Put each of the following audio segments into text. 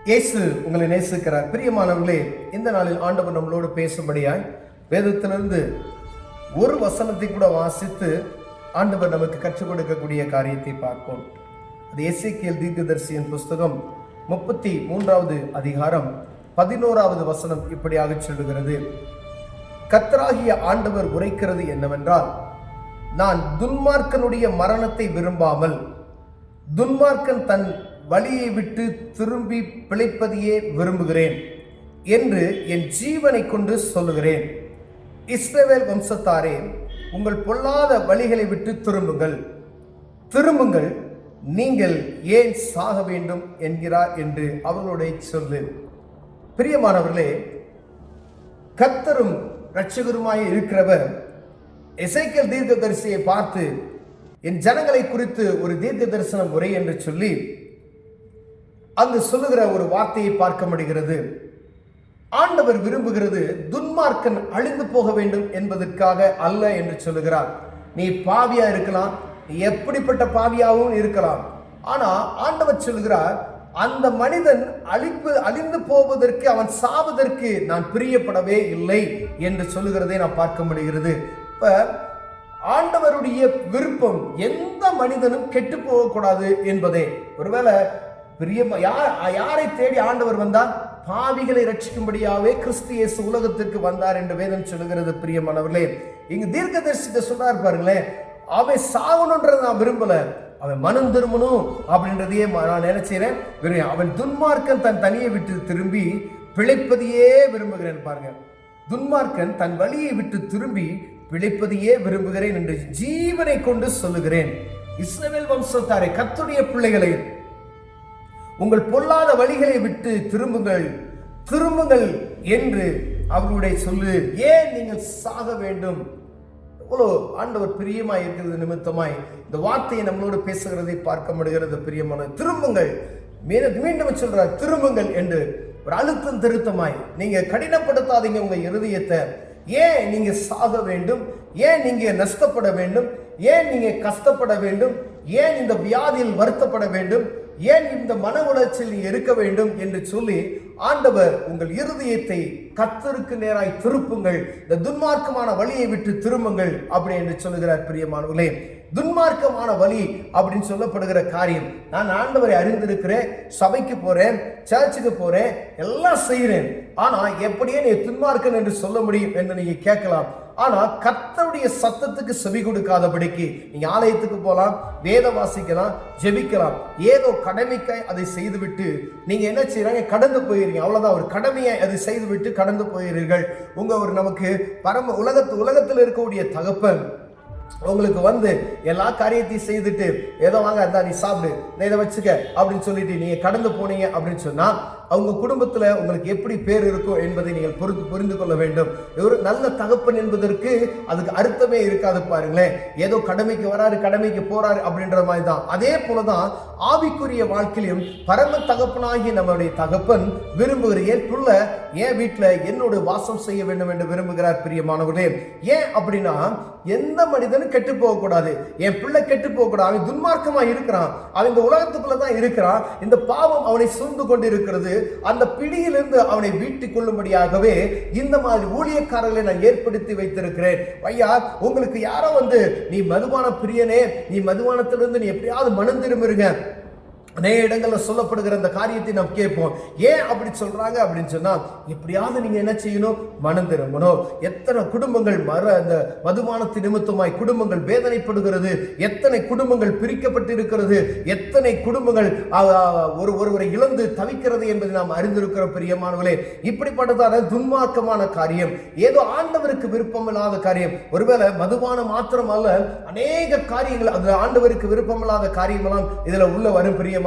இயேசு உங்களை நேசிக்கிறார். பிரியமானவர்களே, இந்த நாளில் ஆண்டவர் நம்மளோடு பேசும்படியாய் வேதத்திலிருந்து ஒரு வசனத்தை கூட வாசித்து ஆண்டவர் நமக்கு கற்றுக் கொடுக்கக்கூடிய காரியத்தை பார்ப்போம். அது எசேக்கியேல் தீர்க்கதரிசியின் புஸ்தகம் 33வது அதிகாரம் 11வது வசனம் இப்படியாக சொல்லுகிறது. கர்த்தராகிய ஆண்டவர் உரைக்கிறது என்னவென்றால், நான் துன்மார்க்கனுடைய மரணத்தை விரும்பாமல் துன்மார்க்கன் தன் வழியை விட்டு திரும்பி பிழைப்பதையே விரும்புகிறேன் என்று என் ஜீவனை கொண்டு சொல்லுகிறேன். இஸ்ரவேல் வம்சத்தாரே, உங்கள் பொல்லாத வழிகளை விட்டு திரும்புங்கள், நீங்கள் ஏன் சாக வேண்டும் என்கிறார் என்று அவர்களுடைய சொல்லு. பிரியமானவர்களே, கர்த்தரும் இரட்சகருமாய் இருக்கிறவர் எசேக்கியேல் தீர்க்கதரிசியை பார்த்து, என் ஜனங்களை குறித்து ஒரு தீர்க்க தரிசனம் உரை என்று சொல்லி அங்கு சொல்லுகிற ஒரு வார்த்தையை பார்க்க முடிகிறது. ஆண்டவர் விரும்புகிறது துன்மார்க்கன் அழிந்து போக வேண்டும் என்பதற்காக அல்ல என்று சொல்லுகிறார். நீ பாவியா இருக்கலாம், நீ எப்படிப்பட்ட பாவியாகவும் இருக்கலாம். ஆனா ஆண்டவர் சொல்லுகிறார், அந்த மனிதன் அழிந்து போவதற்கு, அவன் சாவதற்கு நான் பிரியப்படவே இல்லை என்று சொல்லுகிறதை நான் பார்க்க முடிகிறது. இப்ப ஆண்டவருடைய விருப்பம் எந்த மனிதனும் கெட்டு போகக்கூடாது என்பதே. ஒருவேளை யாரை தேடி ஆண்டவர் வந்தார்? பாவிகளை ரட்சிக்கும்படியாவே கிறிஸ்து இயேசு உலகத்திற்கு வந்தார் என்று வேதம் சொல்லுகிறது. பிரியமானவர்களே, இங்கு தீர்க்கதரிசிட்ட சொன்னார் பாருங்களேன், அவன் சாகணுன்றதை நான் விரும்பல, அவன் மனம் திரும்பணும் அப்படின்றதையே நான் நினைச்சேன். அவன் துன்மார்க்கன் தன் தனியை விட்டு திரும்பி பிழைப்பதையே விரும்புகிறேன். பாருங்க, துன்மார்க்கன் தன் வழியை விட்டு திரும்பி பிழைப்பதையே விரும்புகிறேன் என்று ஜீவனை கொண்டு சொல்லுகிறேன். இஸ்ரவேல் வம்சத்தாரே, கர்த்தருடைய பிள்ளைகளே, உங்கள் பொல்லாத வழிகளை விட்டு திரும்புங்கள் என்று அவர்களுடைய சொல்லு. ஏன் நீங்கள் சாக வேண்டும்? எவ்வளோ ஆண்டவர் பிரியமாய் இருக்கிறது நிமித்தமாய் இந்த வார்த்தையை நம்மளோடு பேசுகிறதை பார்க்க முடிகிறது. பிரியமான திரும்புங்கள், மீண்டும் சொல்றார் திரும்புங்கள் என்று ஒரு அழுத்தம் திருத்தமாய். நீங்க கடினப்படுத்தாதீங்க உங்க இருதயத்தை. ஏன் நீங்க சாக வேண்டும்? ஏன் நீங்க நஷ்டப்பட வேண்டும்? ஏன் நீங்க கஷ்டப்பட வேண்டும்? ஏன் இந்த வியாதியில் வருத்தப்பட வேண்டும்? ஏன் இந்த மன உளைச்சல் இருக்க வேண்டும் என்று சொல்லி ஆண்டவர் உங்கள் இருதயத்தை கர்த்தருக்கு நேராய் திருப்புங்கள், இந்த துன்மார்க்கமான வழியை விட்டு திரும்புங்கள் அப்படி என்று சொல்லுகிறார். பிரியமானவர்களே, துன்மார்க்கமான வழி அப்படின்னு சொல்லப்படுகிற காரியம், நான் ஆண்டவரை அறிந்திருக்கிறேன், சபைக்கு போறேன், சர்ச்சுக்கு போறேன், எல்லாம் செய்கிறேன், ஆனா எப்படியே நீ துன்மார்க்கன் என்று சொல்ல முடியும் என்று நீங்க கேட்கலாம். ஆனா கர்த்தருடைய சத்தத்துக்கு செவி கொடுக்காதபடிக்கு நீங்க ஆலயத்துக்கு போகலாம், வேத வாசிக்கலாம், ஜெபிக்கலாம், ஏதோ கடமைக்காய் அதை செய்துவிட்டு நீங்க என்ன செய்யறாங்க? கடந்து போயிருங்க. அவ்வளவுதான், ஒரு கடமையை அதை செய்துவிட்டு கடந்து போயிருங்கள். நமக்கு பரம உலகத்தில் இருக்கக்கூடிய தகப்பன் உங்களுக்கு வந்து எல்லா காரியத்தையும் செய்துட்டு ஏதோ வாங்க அந்த நீ சாப்பிடு, இதை வச்சுக்க அப்படின்னு சொல்லிட்டு நீங்க கடந்து போனீங்க அப்படின்னு சொன்னா அவங்க குடும்பத்துல உங்களுக்கு எப்படி பேர் இருக்கும் என்பதை நீங்கள் புரிந்து கொள்ள வேண்டும். ஒரு நல்ல தகப்பன் என்பதற்கு அதுக்கு அர்த்தமே இருக்காது. பாருங்களேன், ஏதோ கடமைக்கு வராரு, கடமைக்கு போறாரு அப்படின்ற மாதிரி தான். அதே போலதான் ஆவிக்குரிய வாழ்க்கையிலும் பரம தகப்பனாகிய நம்மளுடைய தகப்பன் விரும்புகிற, என் புள்ள என் வீட்டுல என்னோட வாசம் செய்ய வேண்டும் என்று விரும்புகிறார். பிரியமானவர்களே, ஏன் அப்படின்னா எந்த மனிதனும் கெட்டு போக கூடாது, என் பிள்ளை கெட்டு போக கூடாது. அவன் துன்மார்க்கமா இருக்கிறான், அவன் இந்த உலகத்துக்குள்ளதான் இருக்கிறான், இந்த பாவம் அவனை சூழ்ந்து கொண்டு இருக்கிறது, அந்த பிடியிலிருந்து அவனை வீட்டுக் கொள்ளும்படியாகவே இந்த மாதிரி ஊழியக்காரர்களை நான் ஏற்படுத்தி வைத்திருக்கிறேன். ஐயா, உங்களுக்கு யாரோ வந்து நீ மதுபான பிரியனே, நீ மதுபானத்திலிருந்து நீ எப்படியாவது மனம் திரும்புறீங்க, அநேக இடங்கள்ல சொல்லப்படுகிற அந்த காரியத்தை நாம் கேட்போம். ஏன் அப்படி சொல்றாங்க அப்படின்னு சொன்னா, எப்படியாவது நீங்க என்ன செய்யணும்? மனம் திரும்பணும். எத்தனை குடும்பங்கள் அந்த மதுபானத்தின் நிமித்தமாய் குடும்பங்கள் வேதனைப்படுகிறது, எத்தனை குடும்பங்கள் பிரிக்கப்பட்டு இருக்கிறது, எத்தனை குடும்பங்கள் ஒருவரை இழந்து தவிக்கிறது என்பதை நாம் அறிந்திருக்கிறோம். பிரியமானவர்களே, இப்படிப்பட்டதான துன்மார்க்கமான காரியம், ஏதோ ஆண்டவருக்கு விருப்பம் இல்லாத காரியம், ஒருவேளை மதுபானம் மாத்திரம் அல்ல, அநேக காரியங்கள் அது ஆண்டவருக்கு விருப்பம் இல்லாத காரியம் எல்லாம் இதுல உள்ள வரும். பிரிய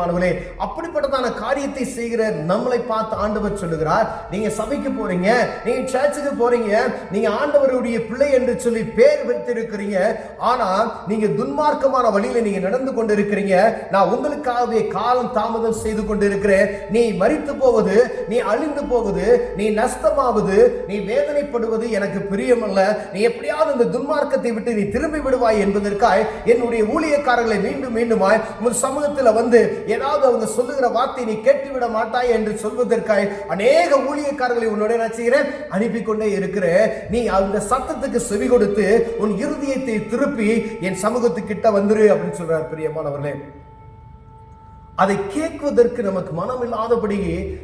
அப்படிப்பட்டதான காரியத்தை செய்கிற நம்மளை பார்த்து ஆண்டவர் சொல்லுகிறார், நீங்க சபைக்கு போறீங்க, நீங்க சர்ச்சுக்கு போறீங்க, நீங்க ஆண்டவருடைய பிள்ளை என்று சொல்லி பேர் வைத்திருக்கிறீங்க, ஆனா நீங்க துன்மார்க்கமான வழியில நீங்க நடந்து கொண்டு இருக்கிறீங்க. நான் உங்களுக்காகவே காலம் தாமதம் செய்து கொண்டு இருக்கிறேன். நீ மரித்து போவது, நீ அழிந்து போவது, நீ நஷ்டமாவது, நீ வேதனைப்படுவது எனக்கு பிரியமல்ல. நீ எப்படியாவது இந்த துன்மார்க்கத்தை விட்டு நீ திரும்பி விடுவாய் என்பதற்காக என்னுடைய ஊழியக்காரர்களை மீண்டும் மீண்டுமாய் உங்கள் சமூகத்தில் வந்து ஏதாவது அவங்க சொல்லுகிற வார்த்தை நீ கேட்டுவிட மாட்டாய் என்று சொல்வதற்காக அநேக ஊழியக்காரர்களை உன்னோட நான் செய்கிறேன் அனுப்பி கொண்டே இருக்கிறேன். நீ அந்த சத்தத்துக்கு செவி கொடுத்து உன் இருதயத்தை திருப்பி என் சமூகத்துக்கிட்ட வந்துரு அப்படின்னு சொல்றார் பிரியமானவர்களே. அதை கேட்குவதற்கு நமக்கு மனம் இல்லாதபடி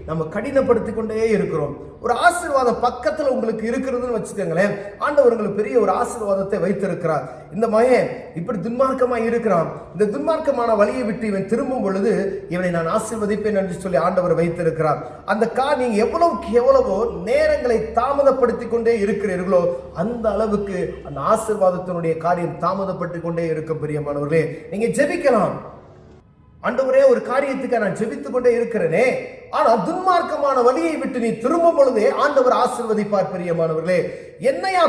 நம்ம கடினப்படுத்திக் கொண்டே இருக்கிறோம். ஒரு ஆசீர்வாதம் பக்கத்துல உங்களுக்கு இருக்கிறதுன்னு வச்சுக்கோங்களேன், ஆண்டவர் உங்களுக்கு பெரிய ஒரு ஆசீர்வாதத்தை வைத்திருக்கிறார். இந்த மகன் இப்படி துன்மார்க்கமா இருக்கிறான், இந்த துன்மார்க்கமான வழியை விட்டு இவன் திரும்பும் பொழுது இவனை நான் ஆசீர்வதிப்பேன் என்று சொல்லி ஆண்டவர் வைத்திருக்கிறார். அந்த நீங்க எவ்வளவோ நேரங்களை தாமதப்படுத்தி கொண்டே இருக்கிறீர்களோ அந்த அளவுக்கு அந்த ஆசீர்வாதத்தினுடைய காரியம் தாமதப்பட்டு கொண்டே இருக்கும். பிரியமானவர்களே, நீங்க ஜெபிக்கலாம், ஆண்டவரே ஒரு காரியத்துக்கு நான் ஜெபித்துக் கொண்டே இருக்கிறேனே, ஆனா துன்மார்க்கமான வழியை விட்டு நீ திரும்பும் பொழுதே ஆண்டவர் ஆசீர்வதிப்பார். பிரியமானவர்களே, என்னையா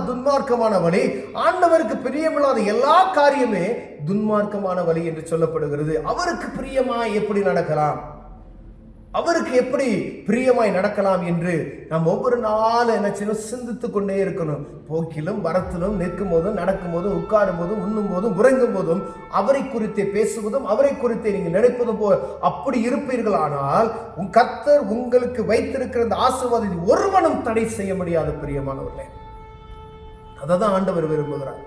துன்மார்க்கமான வழி? ஆண்டவருக்கு பிரியமில்லாத எல்லா காரியமே துன்மார்க்கமான வழி என்று சொல்லப்படுகிறது. அவருக்கு பிரியமாய் எப்படி நடக்கலாம், அவருக்கு எப்படி பிரியமாய் நடக்கலாம் என்று நாம் ஒவ்வொரு நாளும் என்ன செய்யணும், சிந்தித்துக் கொண்டே இருக்கணும். போக்கிலும் வரத்திலும் நிற்கும் போதும் நடக்கும் போதும் உட்காரும் போதும் உண்ணும் போதும் உறங்கும் போதும் அவரை குறித்தே பேசுவதும் அவரை குறித்தே நீங்கள் நினைப்பதும் போல் அப்படி இருப்பீர்கள். ஆனால் கர்த்தர் உங்களுக்கு வைத்திருக்கிற அந்த ஆசீர்வாதத்தை ஒருவனும் தடை செய்ய முடியாது. பிரியமானவர்களே, அதான் ஆண்டவர் விரும்புகிறார்.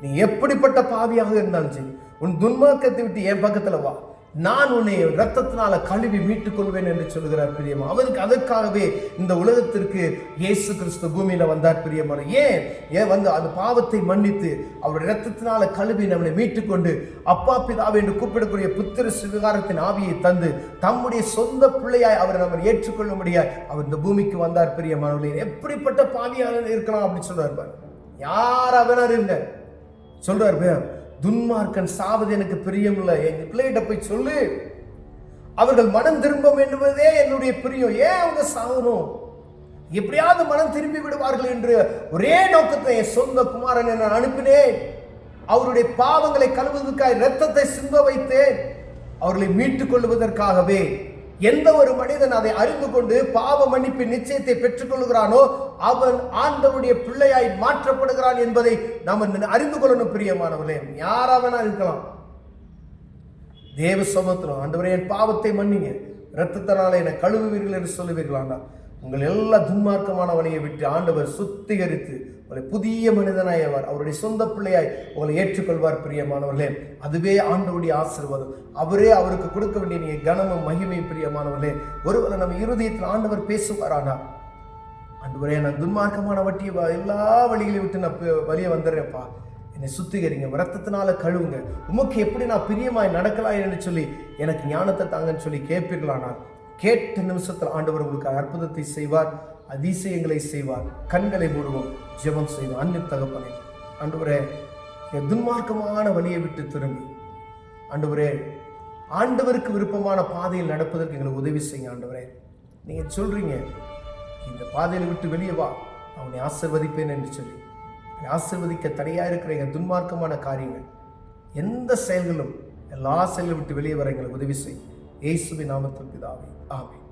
நீ எப்படிப்பட்ட பாவியாக இருந்தாலும் சரி, உன் துன்மார்க்கத்தை விட்டு என் பக்கத்துல வா, நான் உன்னை இரத்தத்தினால கழுவி மீட்டுக் கொள்வேன் என்று சொல்லுகிறார். பிரியமா, அவருக்கு அதற்காகவே இந்த உலகத்திற்கு இயேசு கிறிஸ்து பூமியில வந்தார். பிரியமான, ஏன் வந்து அந்த பாவத்தை மன்னித்து அவருடைய இரத்தத்தினால கழுவி நம்மளை மீட்டுக் கொண்டு அப்பா பிதாவை என்று கூப்பிடக்கூடிய புத்திர சுவிகாரத்தின் ஆவியை தந்து தம்முடைய சொந்த பிள்ளையாய் அவரை நம்ம ஏற்றுக்கொள்ள முடியாது அவர் இந்த பூமிக்கு வந்தார். பிரியமானவர்களே, எப்படிப்பட்ட பாவியாக இருக்கலாம் அப்படின்னு சொல்றாரு. யார் அவனார் இருங்க சொல்றாரு, துன்மார்க்கன் சாவது எனக்கு பிரியம் இல்லை, எங்க பிள்ளைகிட்ட போய் சொல்லு, அவர்கள் மனம் திரும்ப வேண்டுவதே என்னுடைய பிரியம், ஏன் அவங்க சாகணும், எப்படியாவது மனம் திரும்பி விடுவார்கள் என்று ஒரே நோக்கத்தை என் சொந்த குமாரன் நான் அனுப்பினேன். அவருடைய பாவங்களை கழுவுவதற்காக இரத்தத்தை சிந்த வைத்தேன், அவர்களை மீட்டுக் கொள்வதற்காகவே. எந்த ஒரு மனிதன் அதை அறிந்து கொண்டு பாவ மன்னிப்பின் நிச்சயத்தை பெற்றுக் கொள்கிறானோ அவன் ஆண்டவருடைய பிள்ளையாய் மாற்றப்படுகிறான் என்பதை நாம் அறிந்து கொள்ளணும். பிரியமானவர்களே, யாராவனா இருக்கலாம், தேவ சமூகத்திலும் ஆண்டவரே என் பாவத்தை மன்னிங்க, இரத்தத்தினால என்னை கழுவுவீர்கள் என்று சொல்லுவீர்களானா உங்கள் எல்லா துன்மார்க்கமான வழியை விட்டு ஆண்டவர் சுத்திகரித்து உங்களை புதிய மனிதனாயவர், அவருடைய சொந்த பிள்ளையாய் உங்களை ஏற்றுக்கொள்வார். பிரியமானவர்களே, அதுவே ஆண்டவருடைய ஆசீர்வாதம். அவரே அவருக்கு கொடுக்க வேண்டிய நீங்க கனமும் மகிமை. பிரியமானவர்களே, ஒருவேளை நம்ம இருதயத்தில் ஆண்டவர் பேசுவாரானா, ஆண்டவரே நான் துன்மார்க்கமான வட்டியை எல்லா வழிகளையும் விட்டு நான் வழியை வந்துடுறேன்ப்பா, என்னை சுத்திகரிங்க, இரத்தத்தினால கழுவுங்க, உமக்கு எப்படி நான் பிரியமாய் நடக்கலாம் என்று சொல்லி எனக்கு ஞானத்தை தாங்கன்னு சொல்லி கேட்பீர்களானால் கேட்ட நிமிஷத்தில் ஆண்டவர் உங்களுக்கு அற்புதத்தை செய்வார், அதிசயங்களை செய்வார். கண்களை மூடுவோம், ஜெபம் செய்வோம். அன்பு தகப்பனே, ஆண்டவரே துன்மார்க்கமான வழியை விட்டு திரும்பி ஆண்டவரே ஆண்டவருக்கு விருப்பமான பாதையில் நடப்பதற்கு எங்களுக்கு உதவி செய்யுங்க. ஆண்டவரே, நீங்க சொல்றீங்க இந்த பாதையில விட்டு வெளியே வா, அவனை ஆசீர்வதிப்பேன் என்று சொல்லி ஆசீர்வதிக்க தடையா இருக்கிற எங்க துன்மார்க்கமான காரியங்கள் எந்த செயல்களும் எல்லா செயல்களை விட்டு வெளியே வர எங்களுக்கு உதவி செய்யும். இயேசுவின் நாமத்தில் பிதாவே, ஆமென்.